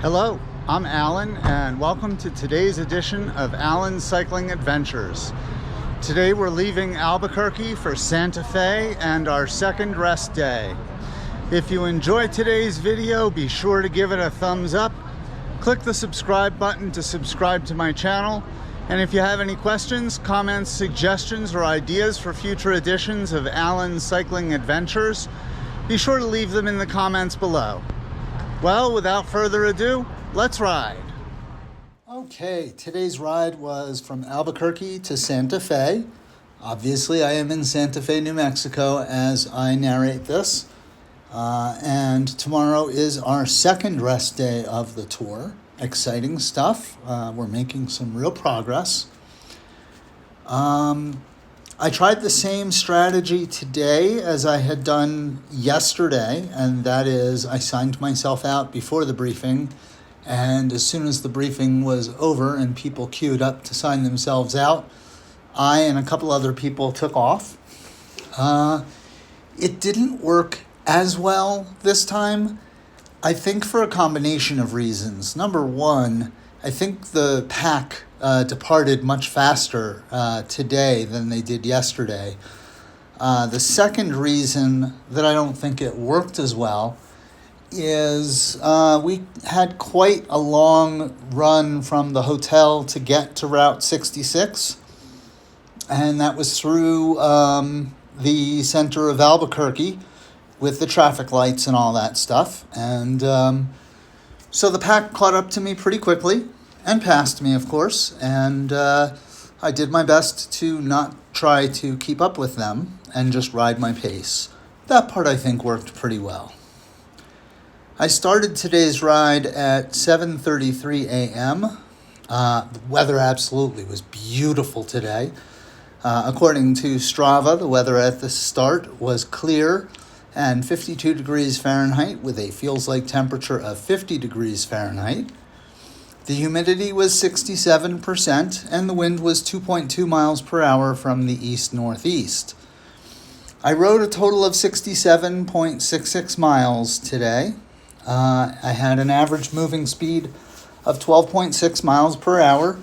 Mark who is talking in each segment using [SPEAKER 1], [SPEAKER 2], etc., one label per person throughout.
[SPEAKER 1] Hello, I'm Alan, and welcome to today's edition of Alan's Cycling Adventures. Today we're leaving Albuquerque for Santa Fe and our second rest day. If you enjoyed today's video, be sure to give it a thumbs up. Click the subscribe button to subscribe to my channel. And if you have any questions, comments, suggestions, or ideas for future editions of Alan's Cycling Adventures, be sure to leave them in the comments below. Well, without further ado, let's ride. Okay, today's ride was from Albuquerque to Santa Fe. Obviously, I am in Santa Fe, New Mexico as I narrate this. And tomorrow is our second rest day of the tour. Exciting stuff. We're making some real progress. I tried the same strategy today as I had done yesterday, and that is I signed myself out before the briefing, and as soon as the briefing was over and people queued up to sign themselves out, I and a couple other people took off. It didn't work as well this time, I think for a combination of reasons. Number one, I think the pack departed much faster today than they did yesterday. The second reason that I don't think it worked as well is we had quite a long run from the hotel to get to Route 66, and that was through the center of Albuquerque with the traffic lights and all that stuff. And so the pack caught up to me pretty quickly and passed me, of course, and I did my best to not try to keep up with them and just ride my pace. That part, I think, worked pretty well. I started today's ride at 7:33 a.m. The weather absolutely was beautiful today. According to Strava, the weather at the start was clear and 52 degrees Fahrenheit with a feels-like temperature of 50 degrees Fahrenheit. The humidity was 67%, and the wind was 2.2 miles per hour from the east-northeast. I rode a total of 67.66 miles today. I had an average moving speed of 12.6 miles per hour,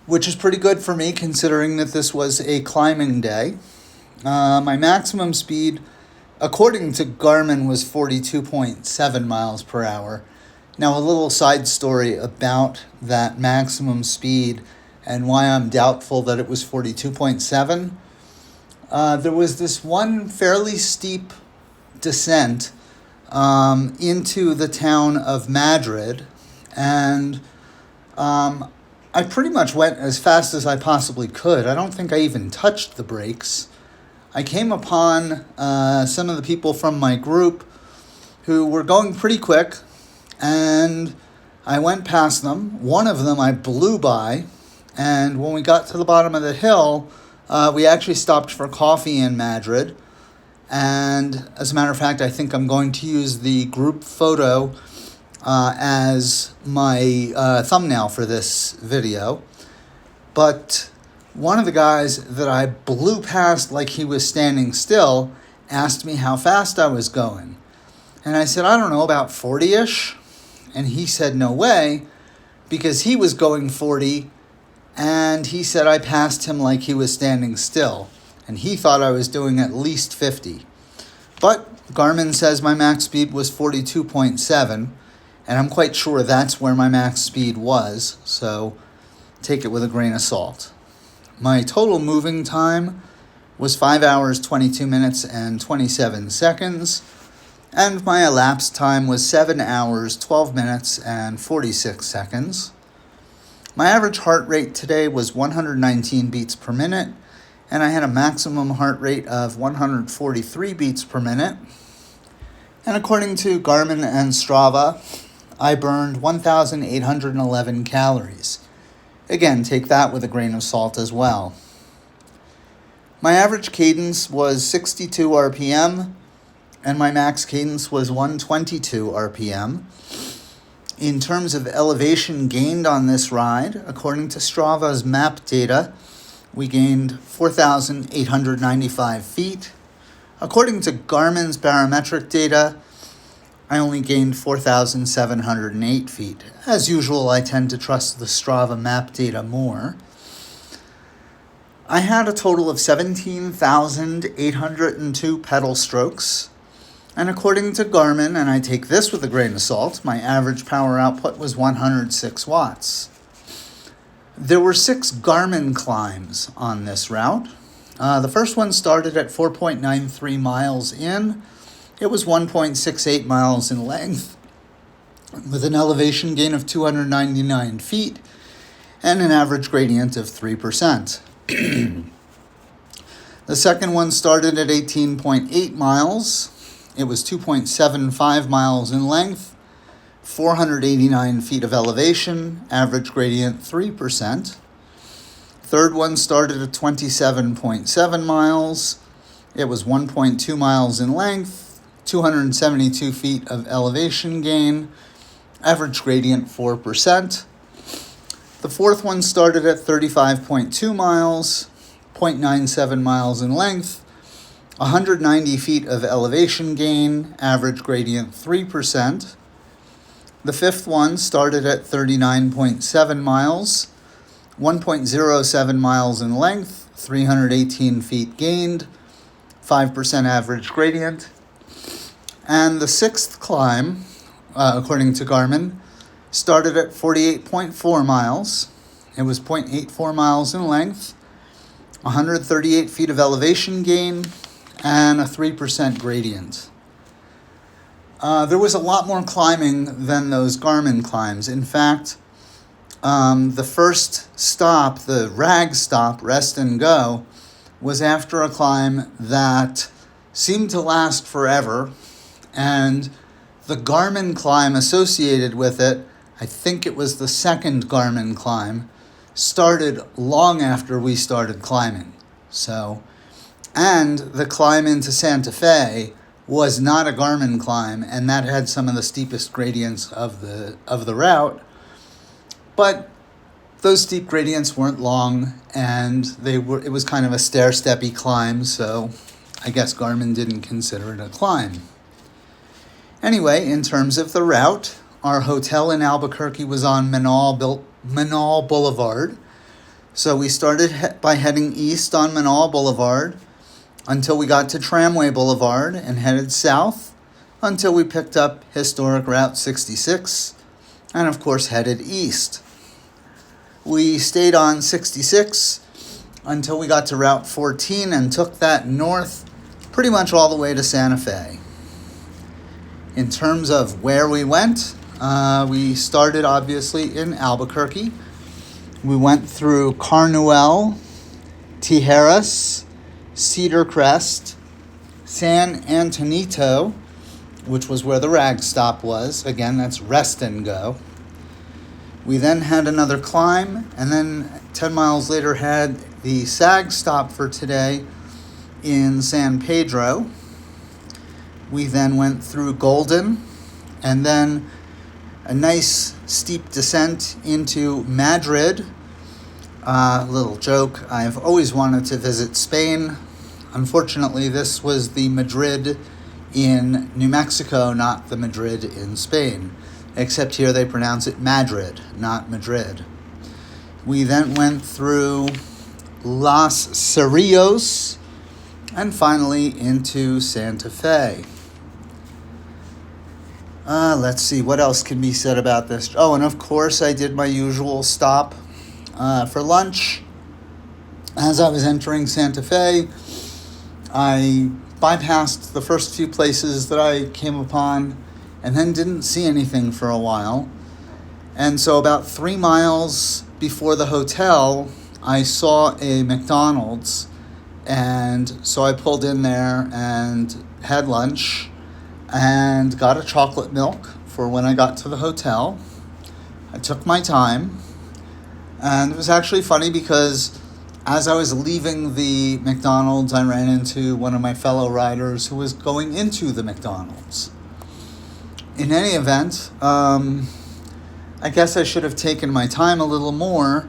[SPEAKER 1] which is pretty good for me considering that this was a climbing day. My maximum speed, according to Garmin, was 42.7 miles per hour. Now, a little side story about that maximum speed and why I'm doubtful that it was 42.7. There was this one fairly steep descent into the town of Madrid, and I pretty much went as fast as I possibly could. I don't think I even touched the brakes. I came upon some of the people from my group who were going pretty quick, and I went past them. One of them I blew by, and when we got to the bottom of the hill, we actually stopped for coffee in Madrid. And as a matter of fact, I think I'm going to use the group photo as my thumbnail for this video. But one of the guys that I blew past like he was standing still asked me how fast I was going. And I said, I don't know, about 40-ish. And he said, no way, because he was going 40, and he said I passed him like he was standing still, and he thought I was doing at least 50. But Garmin says my max speed was 42.7, and I'm quite sure that's where my max speed was, so take it with a grain of salt. My total moving time was 5 hours, 22 minutes, and 27 seconds. And my elapsed time was 7 hours, 12 minutes, and 46 seconds. My average heart rate today was 119 beats per minute, and I had a maximum heart rate of 143 beats per minute. And according to Garmin and Strava, I burned 1,811 calories. Again, take that with a grain of salt as well. My average cadence was 62 RPM, and my max cadence was 122 RPM. In terms of elevation gained on this ride, according to Strava's map data, we gained 4,895 feet. According to Garmin's barometric data, I only gained 4,708 feet. As usual, I tend to trust the Strava map data more. I had a total of 17,802 pedal strokes, and according to Garmin, and I take this with a grain of salt, my average power output was 106 watts. There were 6 Garmin climbs on this route. The first one started at 4.93 miles in. It was 1.68 miles in length, with an elevation gain of 299 feet and an average gradient of 3%. The second one started at 18.8 miles. It was 2.75 miles in length, 489 feet of elevation, average gradient 3%. Third one started at 27.7 miles. It was 1.2 miles in length, 272 feet of elevation gain, average gradient 4%. The fourth one started at 35.2 miles, 0.97 miles in length, 190 feet of elevation gain, average gradient 3%. The fifth one started at 39.7 miles, 1.07 miles in length, 318 feet gained, 5% average gradient. And the sixth climb, according to Garmin, started at 48.4 miles. It was 0.84 miles in length, 138 feet of elevation gain, and a 3% gradient. There was a lot more climbing than those Garmin climbs. In fact, the first stop, the RAG stop, rest and go, was after a climb that seemed to last forever, and the Garmin climb associated with it, I think it was the second Garmin climb, started long after we started climbing. And the climb into Santa Fe was not a Garmin climb, and that had some of the steepest gradients of the route. But those steep gradients weren't long, and it was kind of a stair-steppy climb, so I guess Garmin didn't consider it a climb. Anyway, in terms of the route, our hotel in Albuquerque was on Menaul Boulevard. So we started by heading east on Menaul Boulevard until we got to Tramway Boulevard and headed south until we picked up historic Route 66 and, of course, headed east. We stayed on 66 until we got to Route 14 and took that north pretty much all the way to Santa Fe. In terms of where we went, we started obviously in Albuquerque. We went through Carnuel, Tijeras, Cedar Crest, San Antonito, which was where the RAG stop was. Again, that's rest and go. We then had another climb, and then 10 miles later had the SAG stop for today in San Pedro. We then went through Golden, and then a nice steep descent into Madrid. Little joke, I've always wanted to visit Spain. Unfortunately, this was the Madrid in New Mexico, not the Madrid in Spain. Except here they pronounce it Madrid, not Madrid. We then went through Los Cerrillos and finally into Santa Fe. Let's see, what else can be said about this? Oh, and of course I did my usual stop for lunch. As I was entering Santa Fe, I bypassed the first few places that I came upon and then didn't see anything for a while. And so about 3 miles before the hotel, I saw a McDonald's, and so I pulled in there and had lunch and got a chocolate milk for when I got to the hotel. I took my time, and it was actually funny because as I was leaving the McDonald's, I ran into one of my fellow riders who was going into the McDonald's. In any event, I guess I should have taken my time a little more,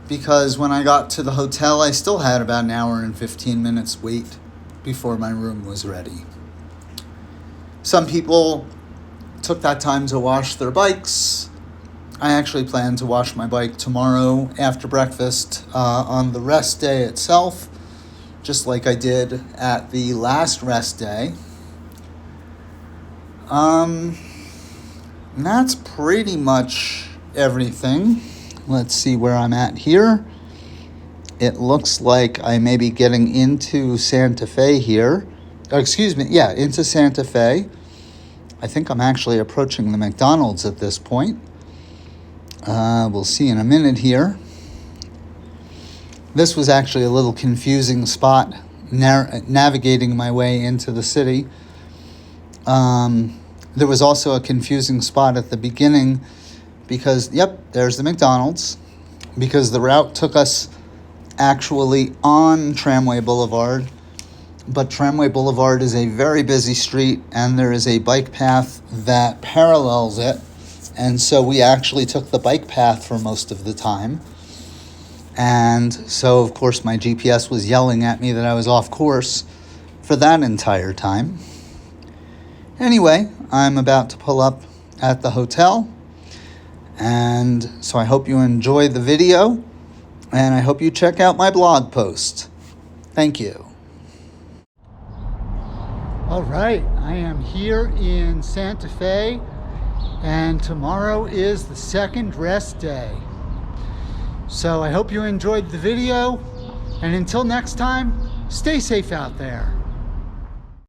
[SPEAKER 1] because when I got to the hotel, I still had about an hour and 15 minutes wait before my room was ready. Some people took that time to wash their bikes. I actually plan to wash my bike tomorrow after breakfast on the rest day itself, just like I did at the last rest day. And that's pretty much everything. Let's see where I'm at here. It looks like I may be getting into Santa Fe here. Into Santa Fe. I think I'm actually approaching the McDonald's at this point. We'll see in a minute here. This was actually a little confusing spot navigating my way into the city. There was also a confusing spot at the beginning because, there's the McDonald's, because the route took us actually on Tramway Boulevard, but Tramway Boulevard is a very busy street and there is a bike path that parallels it, and so we actually took the bike path for most of the time. And so, of course, my GPS was yelling at me that I was off course for that entire time. Anyway, I'm about to pull up at the hotel, and so I hope you enjoy the video, and I hope you check out my blog post. Thank you. All right, I am here in Santa Fe, and tomorrow is the second rest day. So I hope you enjoyed the video, and until next time, stay safe out there.